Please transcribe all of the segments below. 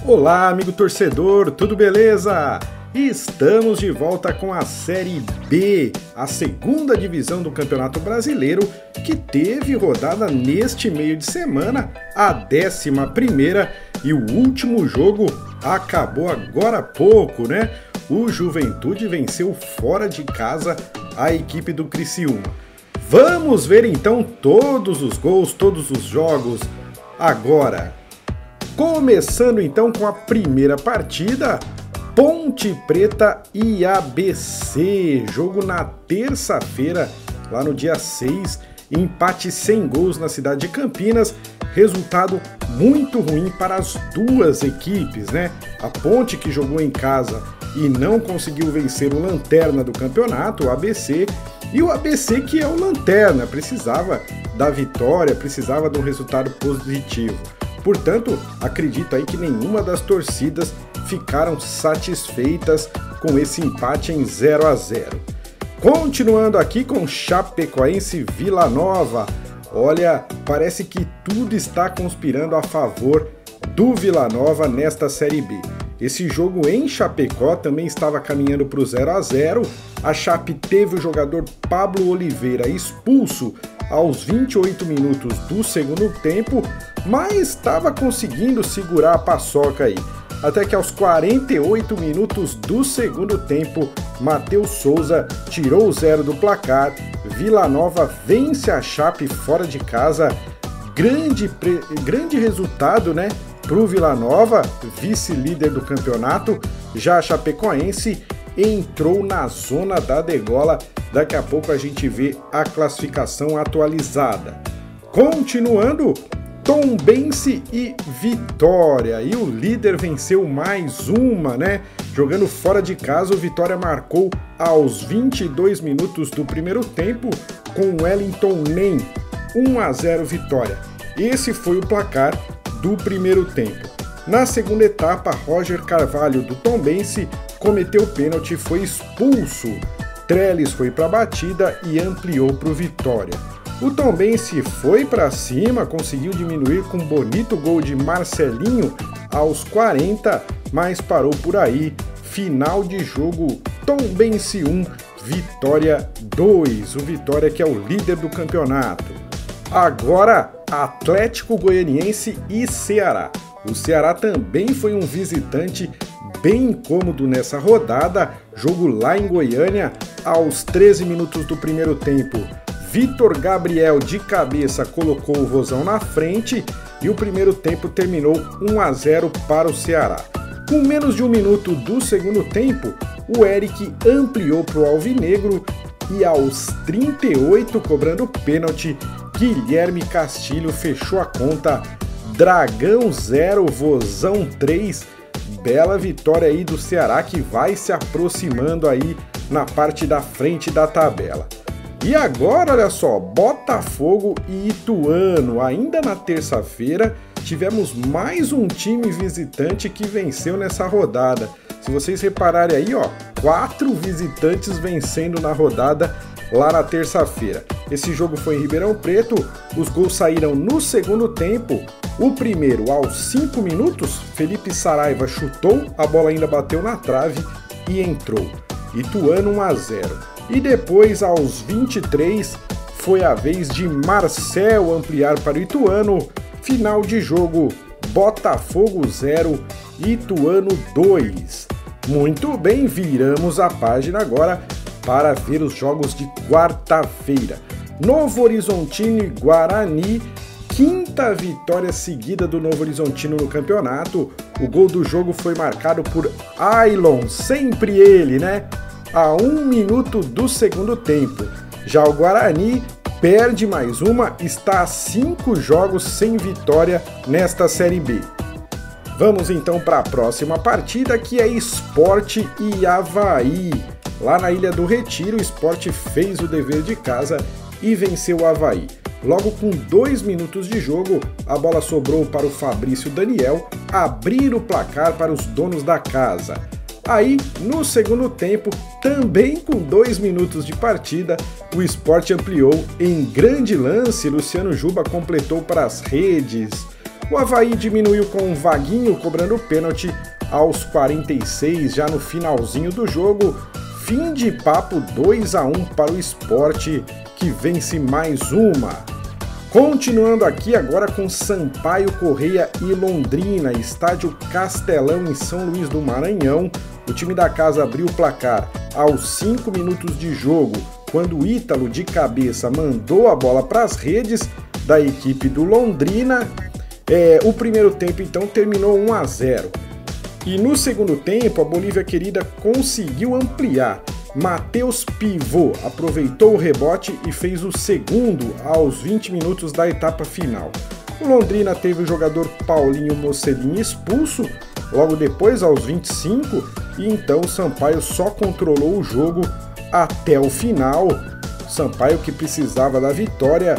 Olá, amigo torcedor, tudo beleza? Estamos de volta com a Série B, a segunda divisão do Campeonato Brasileiro, que teve rodada neste meio de semana, a 11ª, e o último jogo acabou agora há pouco, né? O Juventude venceu fora de casa a equipe do Criciúma. Vamos ver então todos os gols, todos os jogos agora. Começando então com a primeira partida, Ponte Preta e ABC, jogo na terça-feira, lá no dia 6, empate sem gols na cidade de Campinas, resultado muito ruim para as duas equipes, né? A Ponte, que jogou em casa e não conseguiu vencer o lanterna do campeonato, o ABC, e o ABC, que é o lanterna, precisava da vitória, precisava de um resultado positivo. Portanto, acredito aí que nenhuma das torcidas ficaram satisfeitas com esse empate em 0-0. Continuando aqui com Chapecoense e Vila Nova. Olha, parece que tudo está conspirando a favor do Vila Nova nesta Série B. Esse jogo em Chapecó também estava caminhando para o 0-0. A Chape teve o jogador Pablo Oliveira expulso aos 28 minutos do segundo tempo, mas estava conseguindo segurar a paçoca aí. Até que aos 48 minutos do segundo tempo, Matheus Souza tirou o 0 do placar. Vila Nova vence a Chape fora de casa. Grande resultado, né? Para o Vila Nova, vice-líder do campeonato. Já a Chapecoense entrou na zona da degola. Daqui a pouco a gente vê a classificação atualizada. Continuando, Tombense e Vitória. E o líder venceu mais uma, né? Jogando fora de casa, o Vitória marcou aos 22 minutos do primeiro tempo com Wellington Nem. 1-0 Vitória. Esse foi o placar do primeiro tempo. Na segunda etapa, Roger Carvalho do Tombense cometeu pênalti e foi expulso. Trellis foi para a batida e ampliou para o Vitória. O Tombense foi para cima, conseguiu diminuir com um bonito gol de Marcelinho aos 40, mas parou por aí. Final de jogo, Tombense 1, Vitória 2. O Vitória, que é o líder do campeonato. Agora, Atlético Goianiense e Ceará. O Ceará também foi um visitante bem incômodo nessa rodada. Jogo lá em Goiânia, aos 13 minutos do primeiro tempo. Vitor Gabriel de cabeça colocou o Vozão na frente e o primeiro tempo terminou 1-0 para o Ceará. Com menos de um minuto do segundo tempo, o Eric ampliou para o Alvinegro e aos 38, cobrando pênalti, Guilherme Castilho fechou a conta. Dragão 0, Vozão 3. Bela vitória aí do Ceará, que vai se aproximando aí na parte da frente da tabela. E agora, olha só, Botafogo e Ituano. Ainda na terça-feira, tivemos mais um time visitante que venceu nessa rodada. Se vocês repararem aí, ó, 4 visitantes vencendo na rodada lá na terça-feira. Esse jogo foi em Ribeirão Preto, os gols saíram no segundo tempo. O primeiro, aos 5 minutos, Felipe Saraiva chutou, a bola ainda bateu na trave e entrou. Ituano 1-0. E depois, aos 23, foi a vez de Marcel ampliar para o Ituano. Final de jogo, Botafogo 0, Ituano 2. Muito bem, viramos a página agora para ver os jogos de quarta-feira. Novo Horizontino e Guarani, quinta vitória seguida do Novo Horizontino no campeonato. O gol do jogo foi marcado por Ailon, sempre ele, né? A 1 minuto do segundo tempo. Já o Guarani perde mais uma, está a 5 jogos sem vitória nesta Série B. Vamos então para a próxima partida, que é Sport e Avaí. Lá na Ilha do Retiro, o Sport fez o dever de casa e venceu o Avaí. Logo com 2 minutos de jogo, a bola sobrou para o Fabrício Daniel abrir o placar para os donos da casa. Aí, no segundo tempo, também com 2 minutos de partida, o Sport ampliou em grande lance. Luciano Juba completou para as redes. O Avaí diminuiu com um Vaguinho cobrando pênalti aos 46, já no finalzinho do jogo. Fim de papo, 2-1 para o Sport, que vence mais uma. Continuando aqui agora com Sampaio Corrêa e Londrina, estádio Castelão em São Luís do Maranhão. O time da casa abriu o placar aos 5 minutos de jogo, quando o Ítalo de cabeça mandou a bola para as redes da equipe do Londrina. O primeiro tempo então terminou 1-0. E no segundo tempo a Bolívia Querida conseguiu ampliar. Matheus Pivô aproveitou o rebote e fez o segundo aos 20 minutos da etapa final. O Londrina teve o jogador Paulinho Mocelin expulso, logo depois aos 25, e então o Sampaio só controlou o jogo até o final. O Sampaio, que precisava da vitória,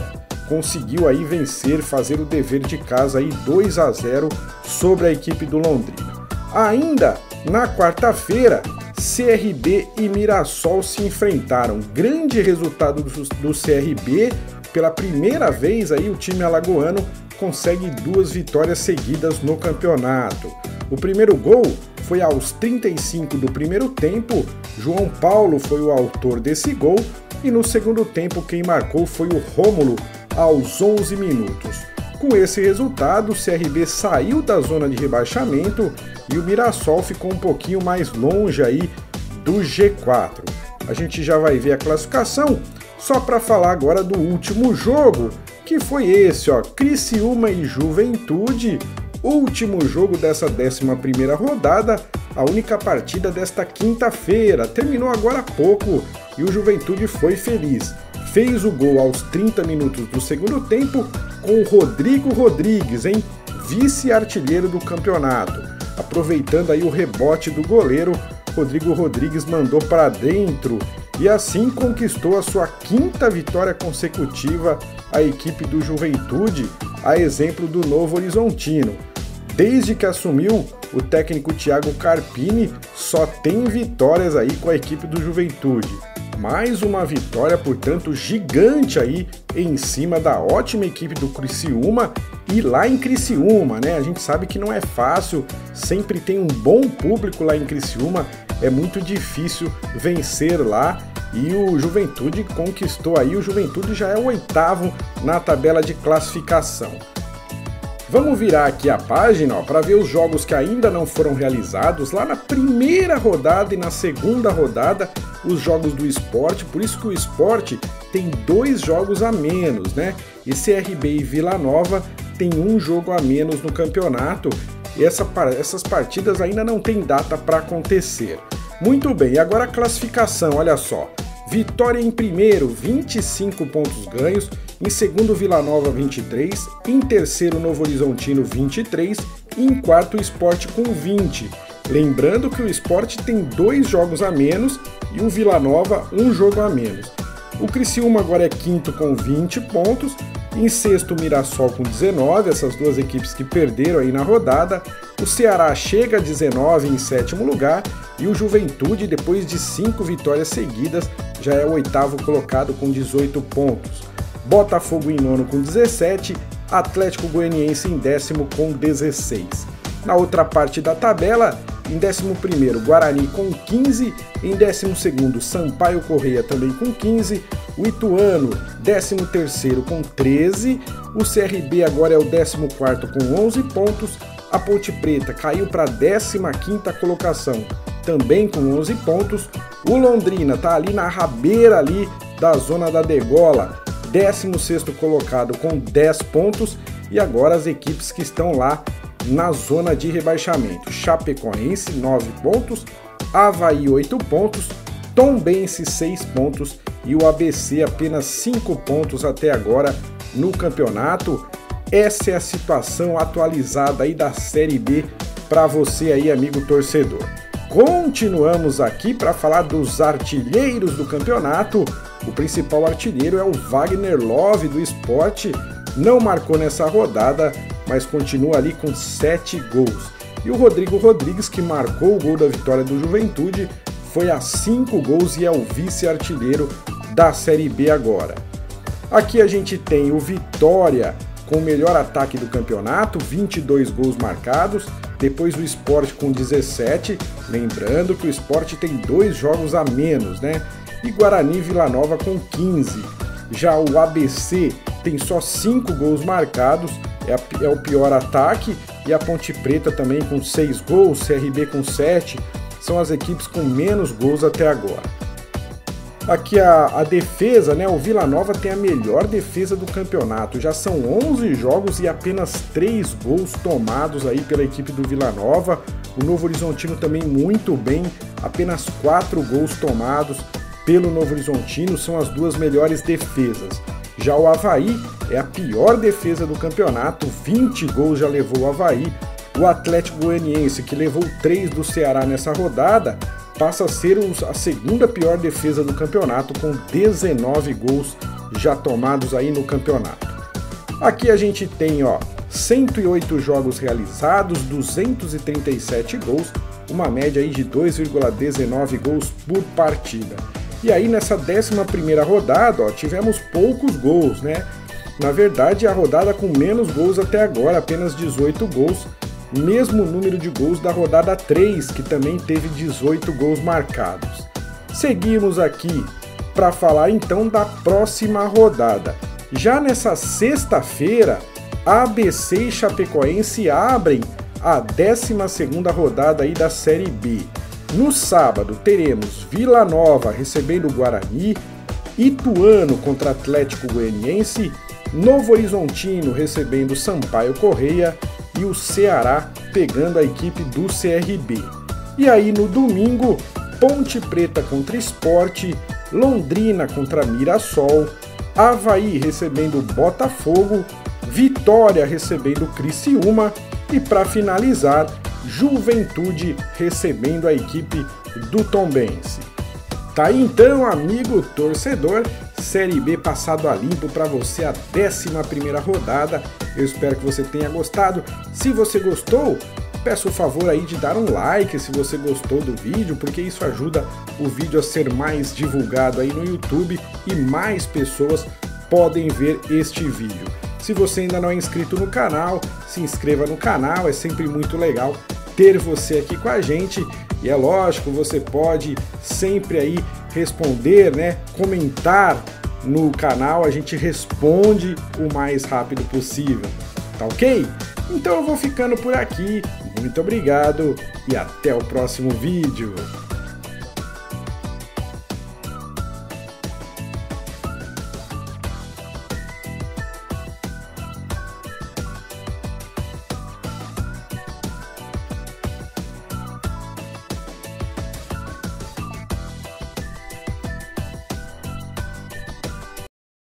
conseguiu aí vencer, fazer o dever de casa aí 2-0 sobre a equipe do Londrina. Ainda na quarta-feira, CRB e Mirassol se enfrentaram. Grande resultado do CRB. Pela primeira vez aí o time alagoano consegue 2 vitórias seguidas no campeonato. O primeiro gol foi aos 35 do primeiro tempo. João Paulo foi o autor desse gol. E no segundo tempo quem marcou foi o Rômulo aos 11 minutos. Com esse resultado, o CRB saiu da zona de rebaixamento e o Mirassol ficou um pouquinho mais longe aí do G4. A gente já vai ver a classificação, só para falar agora do último jogo, que foi esse, ó, Criciúma e Juventude, último jogo dessa 11ª rodada, a única partida desta quinta-feira. Terminou agora há pouco e o Juventude foi feliz. Fez o gol aos 30 minutos do segundo tempo com o Rodrigo Rodrigues, hein? Vice-artilheiro do campeonato. Aproveitando aí o rebote do goleiro, Rodrigo Rodrigues mandou para dentro e assim conquistou a sua 5ª vitória consecutiva a equipe do Juventude, a exemplo do Novo Horizontino. Desde que assumiu, o técnico Thiago Carpini só tem vitórias aí com a equipe do Juventude. Mais uma vitória, portanto, gigante aí em cima da ótima equipe do Criciúma. E lá em Criciúma, né? A gente sabe que não é fácil, sempre tem um bom público lá em Criciúma, é muito difícil vencer lá. E o Juventude conquistou aí, o Juventude já é o 8º na tabela de classificação. Vamos virar aqui a página para ver os jogos que ainda não foram realizados lá na primeira rodada e na segunda rodada, os jogos do Sport. Por isso que o Sport tem 2 jogos a menos, né? E CRB e Vila Nova tem 1 jogo a menos no campeonato. E essas partidas ainda não tem data para acontecer. Muito bem, agora a classificação, olha só. Vitória em primeiro, 25 pontos ganhos. Em segundo, Vila Nova, 23. Em terceiro, Novo Horizontino, 23. E em quarto, o Sport com 20. Lembrando que o Sport tem 2 jogos a menos e o Vila Nova 1 jogo a menos. O Criciúma agora é 5º com 20 pontos. Em sexto, o Mirassol com 19, essas 2 equipes que perderam aí na rodada. O Ceará chega a 19 em 7º lugar. E o Juventude, depois de 5 vitórias seguidas, já é o 8º colocado com 18 pontos. Botafogo em 9º com 17, Atlético Goianiense em 10º com 16. Na outra parte da tabela, em 11º, Guarani com 15, em 12º, Sampaio Corrêa também com 15, o Ituano, 13º com 13, o CRB agora é o 14º com 11 pontos, a Ponte Preta caiu para a 15ª colocação, também com 11 pontos, o Londrina está ali na rabeira ali da zona da degola, 16º colocado com 10 pontos, e agora as equipes que estão lá na zona de rebaixamento. Chapecoense, 9 pontos, Avaí, 8 pontos, Tombense, 6 pontos e o ABC apenas 5 pontos até agora no campeonato. Essa é a situação atualizada aí da Série B para você aí, amigo torcedor. Continuamos aqui para falar dos artilheiros do campeonato. O principal artilheiro é o Wagner Love do Sport, não marcou nessa rodada, mas continua ali com 7 gols. E o Rodrigo Rodrigues, que marcou o gol da vitória do Juventude, foi a 5 gols e é o vice-artilheiro da Série B agora. Aqui a gente tem o Vitória com o melhor ataque do campeonato, 22 gols marcados, depois o Sport com 17, lembrando que o Sport tem 2 jogos a menos, né? E Guarani e Vila Nova com 15. Já o ABC tem só 5 gols marcados, é o pior ataque, e a Ponte Preta também com 6 gols, CRB com 7, são as equipes com menos gols até agora. Aqui a defesa, né? O Vila Nova tem a melhor defesa do campeonato, já são 11 jogos e apenas 3 gols tomados aí pela equipe do Vila Nova. O Novo Horizontino também muito bem, apenas 4 gols tomados pelo Novo Horizontino, são as 2 melhores defesas. Já o Avaí é a pior defesa do campeonato, 20 gols já levou o Avaí. O Atlético Goianiense, que levou 3 do Ceará nessa rodada, passa a ser a segunda pior defesa do campeonato, com 19 gols já tomados aí no campeonato. Aqui a gente tem 108 jogos realizados, 237 gols, uma média aí de 2,19 gols por partida. E aí nessa 11ª rodada, tivemos poucos gols, né? Na verdade, a rodada com menos gols até agora, apenas 18 gols, mesmo número de gols da rodada 3, que também teve 18 gols marcados. Seguimos aqui para falar então da próxima rodada. Já nessa sexta-feira, ABC e Chapecoense abrem a 12ª rodada aí da Série B. No sábado teremos Vila Nova recebendo o Guarani, Ituano contra Atlético Goianiense, Novo Horizontino recebendo Sampaio Corrêa e o Ceará pegando a equipe do CRB. E aí no domingo, Ponte Preta contra Sport, Londrina contra Mirassol, Avaí recebendo Botafogo, Vitória recebendo Criciúma e para finalizar, Juventude recebendo a equipe do Tombense. Tá aí então, amigo torcedor, Série B passado a limpo para você, a 11ª rodada. Eu espero que você tenha gostado. Se você gostou, peço o favor aí de dar um like se você gostou do vídeo, porque isso ajuda o vídeo a ser mais divulgado aí no YouTube e mais pessoas podem ver este vídeo. Se você ainda não é inscrito no canal, se inscreva no canal, é sempre muito legal ter você aqui com a gente. E é lógico, você pode sempre aí responder, né, comentar no canal, a gente responde o mais rápido possível, tá ok? Então eu vou ficando por aqui, muito obrigado e até o próximo vídeo.